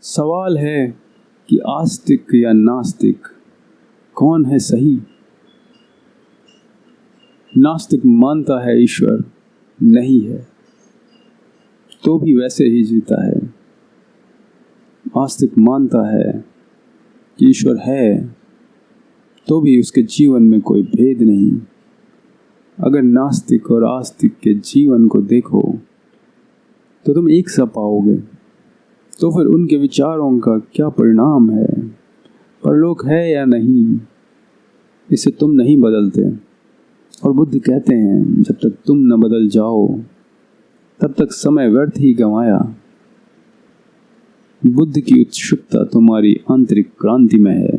सवाल है कि आस्तिक या नास्तिक कौन है सही। नास्तिक मानता है ईश्वर नहीं है तो भी वैसे ही जीता है। आस्तिक मानता है कि ईश्वर है तो भी उसके जीवन में कोई भेद नहीं। अगर नास्तिक और आस्तिक के जीवन को देखो तो तुम एक सा पाओगे। तो फिर उनके विचारों का क्या परिणाम है, परलोक है या नहीं, इसे तुम नहीं बदलते। और बुद्ध कहते हैं जब तक तुम न बदल जाओ तब तक समय व्यर्थ ही गंवाया। बुद्ध की उत्सुकता तुम्हारी आंतरिक क्रांति में है।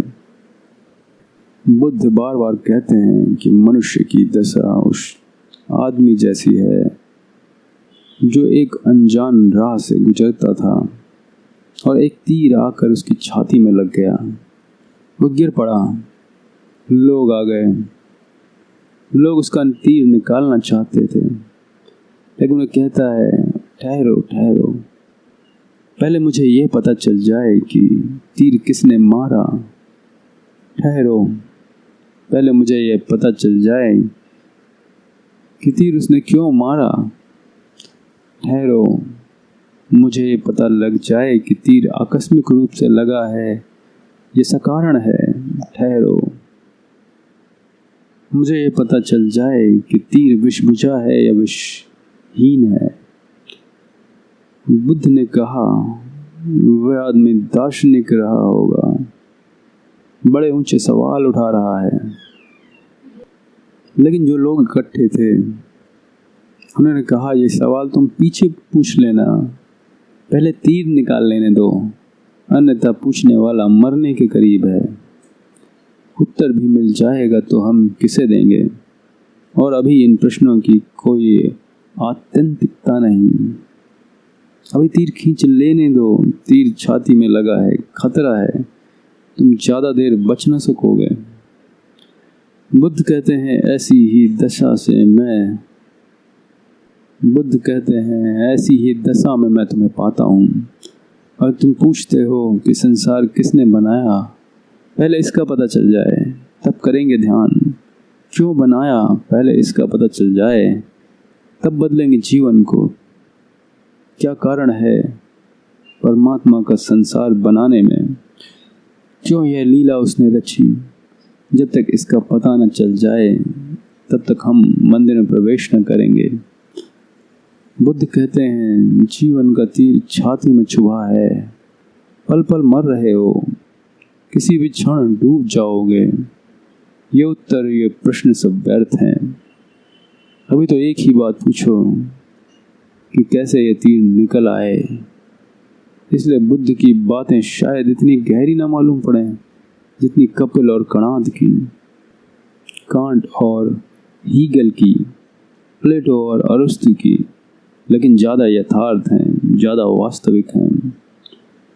बुद्ध बार बार कहते हैं कि मनुष्य की दशा उस आदमी जैसी है जो एक अनजान राह से गुजरता था और एक तीर आकर उसकी छाती में लग गया। वो गिर पड़ा, लोग आ गए, लोग उसका तीर निकालना चाहते थे, लेकिन वो कहता है ठहरो ठहरो, पहले मुझे ये पता चल जाए कि तीर किसने मारा। ठहरो, पहले मुझे ये पता चल जाए कि तीर उसने क्यों मारा। ठहरो, मुझे ये पता लग जाए कि तीर आकस्मिक रूप से लगा है ये सकारण है। ठहरो, मुझे ये पता चल जाए कि तीर विषभुजा है या विषहीन है। बुद्ध ने कहा वह आदमी दार्शनिक रहा होगा, बड़े ऊंचे सवाल उठा रहा है। लेकिन जो लोग इकट्ठे थे उन्होंने कहा ये सवाल तुम पीछे पूछ लेना, पहले तीर निकाल लेने दो, अन्यथा पूछने वाला मरने के करीब है। उत्तर भी मिल जाएगा तो हम किसे देंगे, और अभी इन प्रश्नों की कोई आत्यंतिकता नहीं। अभी तीर खींच लेने दो, तीर छाती में लगा है, खतरा है, तुम ज़्यादा देर बच न सकोगे। बुद्ध कहते हैं ऐसी ही दशा में मैं तुम्हें पाता हूँ। और तुम पूछते हो कि संसार किसने बनाया, पहले इसका पता चल जाए तब करेंगे ध्यान। क्यों बनाया, पहले इसका पता चल जाए तब बदलेंगे जीवन को। क्या कारण है परमात्मा का संसार बनाने में, क्यों यह लीला उसने रची। जब तक इसका पता न चल जाए तब तक हम मंदिर में प्रवेश न करेंगे। बुद्ध कहते हैं जीवन का तीर छाती में चुभा है, पल पल मर रहे हो, किसी भी क्षण डूब जाओगे। ये उत्तर, ये प्रश्न सब व्यर्थ हैं। अभी तो एक ही बात पूछो कि कैसे ये तीर निकल आए। इसलिए बुद्ध की बातें शायद इतनी गहरी ना मालूम पड़े जितनी कपिल और कणाद की, कांट और हीगल की, प्लेटो और अरस्तु की, लेकिन ज़्यादा यथार्थ हैं, ज़्यादा वास्तविक हैं।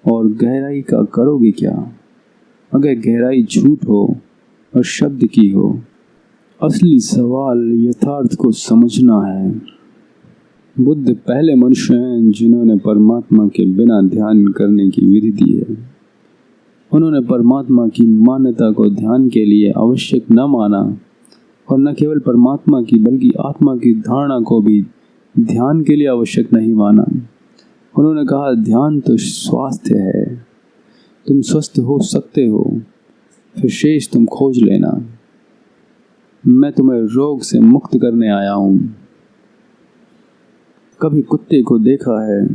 और गहराई का करोगे क्या अगर गहराई झूठ हो और शब्द की हो। असली सवाल यथार्थ को समझना है। बुद्ध पहले मनुष्य हैं जिन्होंने परमात्मा के बिना ध्यान करने की विधि दी है। उन्होंने परमात्मा की मान्यता को ध्यान के लिए आवश्यक न माना, और न केवल परमात्मा की बल्कि आत्मा की धारणा को भी ध्यान के लिए आवश्यक नहीं माना। उन्होंने कहा ध्यान तो स्वास्थ्य है, तुम स्वस्थ हो सकते हो, फिर शेष तुम खोज लेना। मैं तुम्हें रोग से मुक्त करने आया हूँ। कभी कुत्ते को देखा है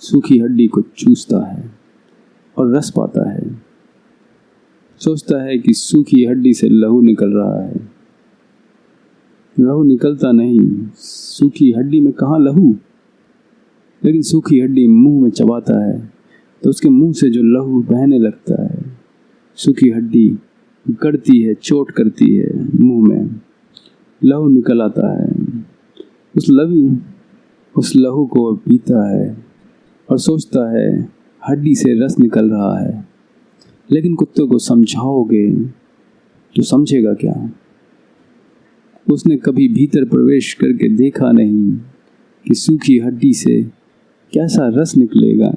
सूखी हड्डी को चूसता है और रस पाता है, सोचता है कि सूखी हड्डी से लहू निकल रहा है। लहू निकलता नहीं, सूखी हड्डी में कहाँ लहू। लेकिन सूखी हड्डी मुंह में चबाता है तो उसके मुंह से जो लहू बहने लगता है। सूखी हड्डी गड़ती है, चोट करती है, मुंह में लहू निकल आता है। उस लहू को पीता है और सोचता है हड्डी से रस निकल रहा है। लेकिन कुत्ते को समझाओगे तो समझेगा क्या। उसने कभी भीतर प्रवेश करके देखा नहीं कि सूखी हड्डी से कैसा रस निकलेगा।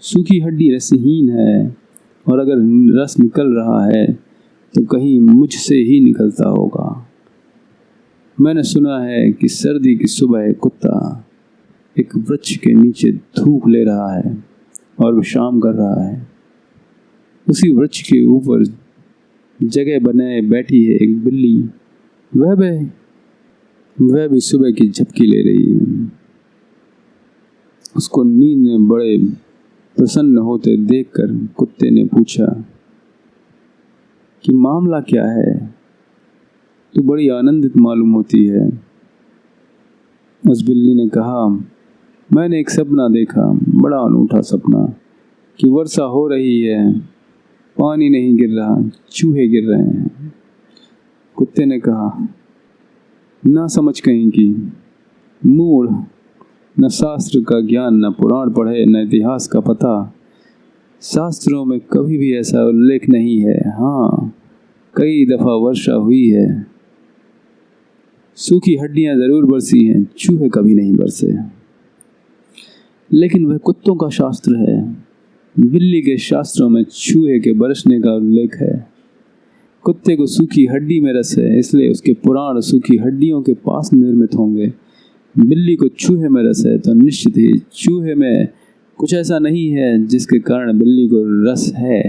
सूखी हड्डी रसहीन है, और अगर रस निकल रहा है तो कहीं मुझसे ही निकलता होगा। मैंने सुना है कि सर्दी की सुबह कुत्ता एक वृक्ष के नीचे धूप ले रहा है और विश्राम कर रहा है। उसी वृक्ष के ऊपर जगह बनाए बैठी है एक बिल्ली। वह भी सुबह की झपकी ले रही है। उसको नींद में बड़े प्रसन्न होते देखकर कुत्ते ने पूछा कि मामला क्या है, तू बड़ी आनंदित मालूम होती है। उस बिल्ली ने कहा, मैंने एक सपना देखा, बड़ा अनूठा सपना, कि वर्षा हो रही है, पानी नहीं गिर रहा, चूहे गिर रहे हैं। कुत्ते ने कहा, ना समझ कहीं की, मूढ़, न शास्त्र का ज्ञान, न पुराण पढ़े, न इतिहास का पता। शास्त्रों में कभी भी ऐसा उल्लेख नहीं है। हाँ, कई दफा वर्षा हुई है। सूखी हड्डियां जरूर बरसी हैं, चूहे कभी नहीं बरसे। लेकिन वह कुत्तों का शास्त्र है। बिल्ली के शास्त्रों में चूहे के बरसने का उल्लेख है। कुत्ते को सूखी हड्डी में रस है, इसलिए उसके पुराण सूखी हड्डियों के पास निर्मित होंगे। बिल्ली को चूहे में रस है तो निश्चित ही चूहे में कुछ ऐसा नहीं है जिसके कारण बिल्ली को रस है।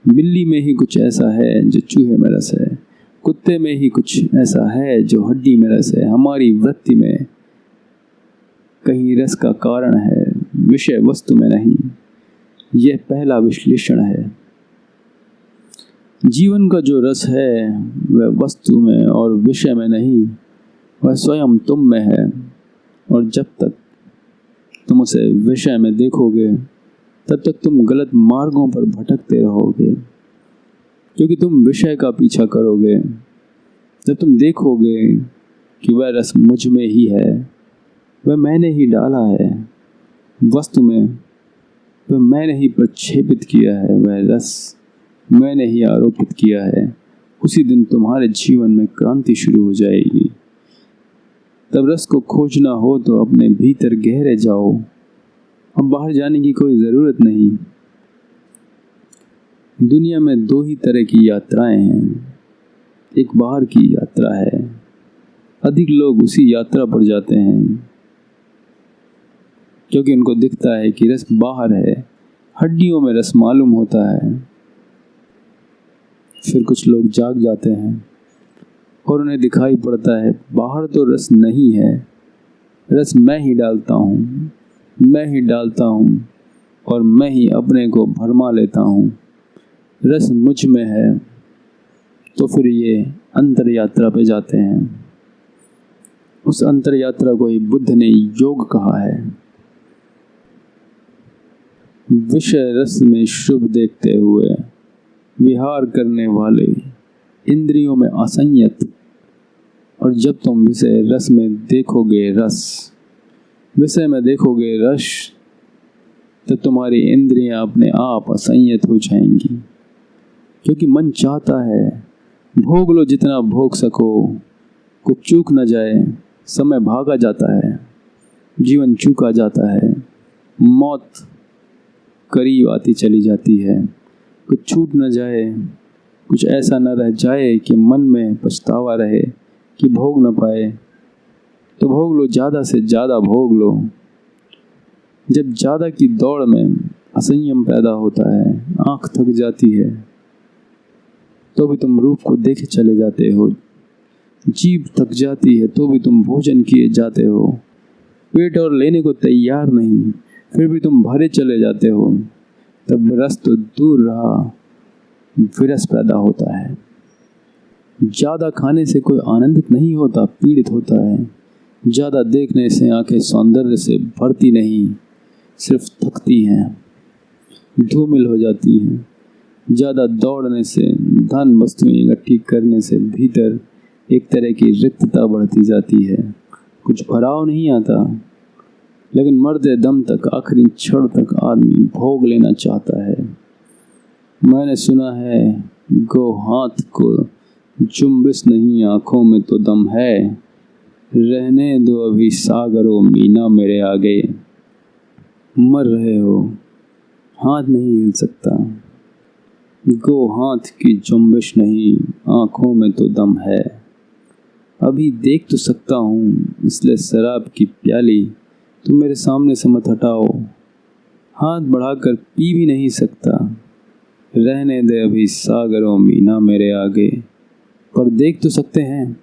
बिल्ली में ही कुछ ऐसा है जो चूहे में रस है। कुत्ते में ही कुछ ऐसा है जो हड्डी में रस है। हमारी वृत्ति में कहीं रस का कारण है, विषय वस्तु में नहीं। यह पहला विश्लेषण है। जीवन का जो रस है वह वस्तु में और विषय में नहीं, वह स्वयं तुम में है। और जब तक तुम उसे विषय में देखोगे तब तक तुम गलत मार्गों पर भटकते रहोगे, क्योंकि तुम विषय का पीछा करोगे। जब तुम देखोगे कि वह रस मुझ में ही है, वह मैंने ही डाला है, वस्तु में वह मैंने ही प्रक्षेपित किया है, वह रस मैंने ही आरोपित किया है, उसी दिन तुम्हारे जीवन में क्रांति शुरू हो जाएगी। तब रस को खोजना हो तो अपने भीतर गहरे जाओ। अब बाहर जाने की कोई ज़रूरत नहीं। दुनिया में दो ही तरह की यात्राएं हैं। एक बाहर की यात्रा है, अधिक लोग उसी यात्रा पर जाते हैं क्योंकि उनको दिखता है कि रस बाहर है, हड्डियों में रस मालूम होता है। फिर कुछ लोग जाग जाते हैं और उन्हें दिखाई पड़ता है बाहर तो रस नहीं है, रस मैं ही डालता हूँ, मैं ही डालता हूँ और मैं ही अपने को भरमा लेता हूँ, रस मुझ में है। तो फिर ये अंतर यात्रा पे जाते हैं। उस अंतर यात्रा को ही बुद्ध ने योग कहा है। विषय रस में शुभ देखते हुए विहार करने वाले, इंद्रियों में असंयत। और जब तुम विषय रस में देखोगे रस, विषय में देखोगे रस, तो तुम्हारी इंद्रियां अपने आप असंयत हो जाएंगी। क्योंकि मन चाहता है भोग लो जितना भोग सको, कुछ चूक न जाए। समय भागा जाता है, जीवन चूका जाता है, मौत करीब आती चली जाती है। कुछ छूट न जाए, कुछ ऐसा न रह जाए कि मन में पछतावा रहे कि भोग न पाए। तो भोग लो, ज़्यादा से ज़्यादा भोग लो। जब ज़्यादा की दौड़ में असंयम पैदा होता है, आँख थक जाती है, तो भी तुम रूप को देखे चले जाते हो। जीभ थक जाती है तो भी तुम भोजन किए जाते हो। पेट और लेने को तैयार नहीं, फिर भी तुम भरे चले जाते हो। तब रस तो दूर रहा, विरस पैदा होता है। ज़्यादा खाने से कोई आनंदित नहीं होता, पीड़ित होता है। ज़्यादा देखने से आंखें सौंदर्य से भरती नहीं, सिर्फ थकती हैं, धूमिल हो जाती हैं। ज़्यादा दौड़ने से, धन वस्तुएं इकट्ठी करने से भीतर एक तरह की रिक्तता बढ़ती जाती है। कुछ भराव नहीं आता, लेकिन मरते दम तक, आखिरी क्षण तक आदमी भोग लेना चाहता है। मैंने सुना है, गो हाथ को जुम्बिश नहीं, आँखों में तो दम है। रहने दो अभी सागरों मीना मेरे आगे। मर रहे हो हाथ नहीं हिल सकता। गो हाथ की जुम्बिश नहीं, आँखों में तो दम है। अभी देख तो सकता हूँ, इसलिए शराब की प्याली तुम मेरे सामने से मत हटाओ। हाथ बढ़ाकर पी भी नहीं सकता। रहने दे अभी सागरों मीना मेरे आगे, पर देख तो सकते हैं